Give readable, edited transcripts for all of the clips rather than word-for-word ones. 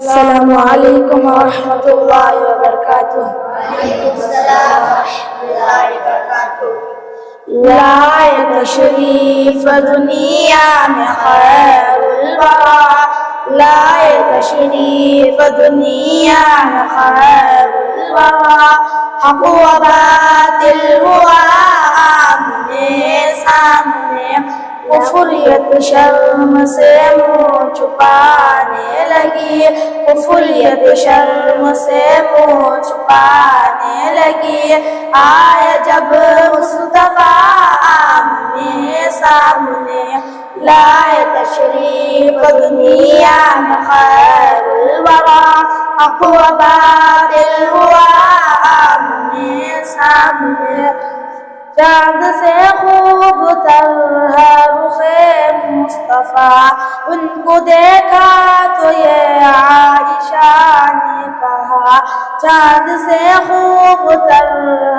السلام علیکم ورحمۃ اللہ وبرکاتہ۔ وعلیکم السلام ورحمۃ اللہ وبرکاتہ۔ لائے تشریف دنیا میں خیر الورا، لائے تشریف دنیا میں خیر الورا، حق و باطل ہوا آمنے سامنے، کفریت شرم سے منہ چھپانے لگی، کفریت شرم سے منہ چھپانے لگی، آئے جب مصطفیٰ آمنے سامنے، لائے تشریف دنیا میں خیر الورا، حق و باطل ہوا آمنے سامنے، چاند سے خوب تر ہے رخ مصطفیٰ، ان کو دیکھا تو یہ عائشہ نے کہا، چاند سے خوب تر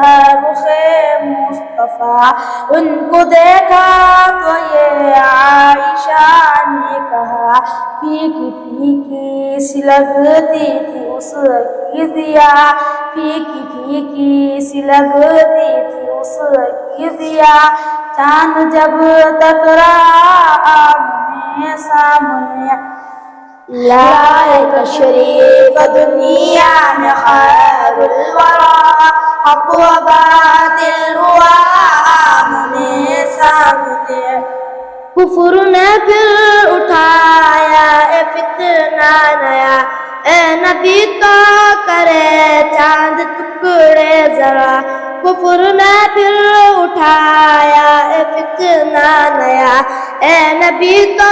ہے رخ مصطفیٰ، ان کو دیکھا تو یہ عائشہ نے کہا، پھیکی پھیکی سی لگتی تھی اس کی دیا، پھیکی پھیکی سی لگتی تھی اس کی دیا، چاند جب ٹکرا آمنے سامنے، لائے تشریف دنیا میں خیر الورا، حق و باطل ہوا آمنے سامنے، کفر نے پھر اٹھایا اے فتنہ نیا، اے نبی تو کرے چاند ٹکڑے ذرا، کفر نے پھر اٹھایا اے فتنہ نیا، اے نبی تو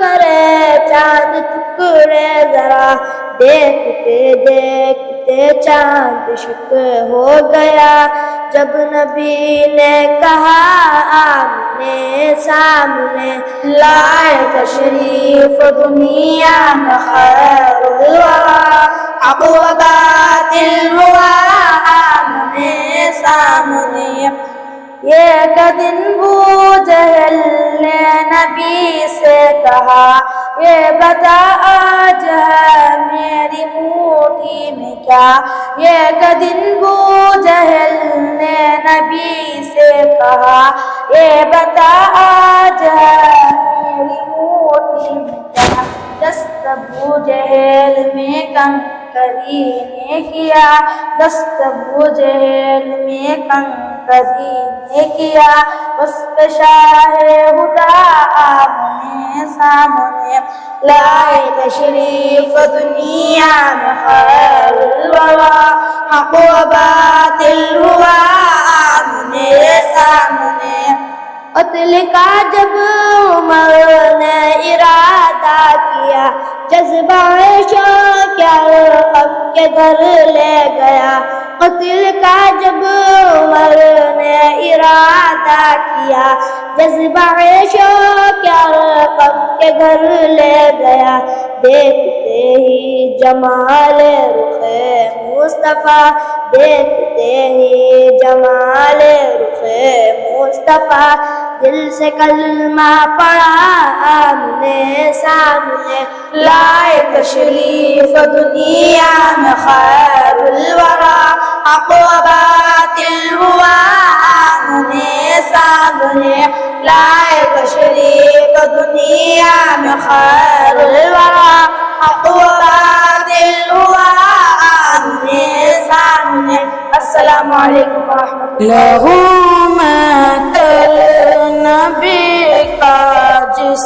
کرے چاند ٹکڑے ذرا، دیکھتے دیکھتے چاند شک ہو گیا، جب نبی نے کہا آمنے سامنے، لائے تشریف دنیا میں خیر الورا، حق و باطل ہوا آمنے سامنے، یہ دن ابو جہل نے نبی سے کہا، یہ بتا آج ہے میری مٹھی میں کیا، یہ دن ابو جہل نے نبی سے کہا، یہ بتا آج ہے میری مٹھی میں کیا، دست ابو جہل میں کنکری نے کیا، دست ابو جہل میں کنکری نے کیا، اس پہ شاہ ہدا آمنے سامنے، لائے تشریف دنیا میں خیر الورا، حق و باطل ہوا آمنے سامنے، قتل کا جب عمر نے ارادہ کیا، جذبہ شوق غم کے گھر لے گیا، قتل کا جب عمر نے ارادہ کیا، جذبہ شوق غم کے گھر لے گیا، دیکھتے ہی جمال رخ مصطفیٰ، دیکھتے ہی جمال رخ مصطفیٰ، دل سے کلمہ پڑا آمنے سامنے، لائے تشریف دنیا میں خیر الورا، حق و باطل ہوا آمنے سامنے، لائے تشریف دنیا میں خیر الورا، حق و باطل ہوا آمنے سامنے۔ السلام علیکم ورحمۃ اللہ۔ نبی کا جس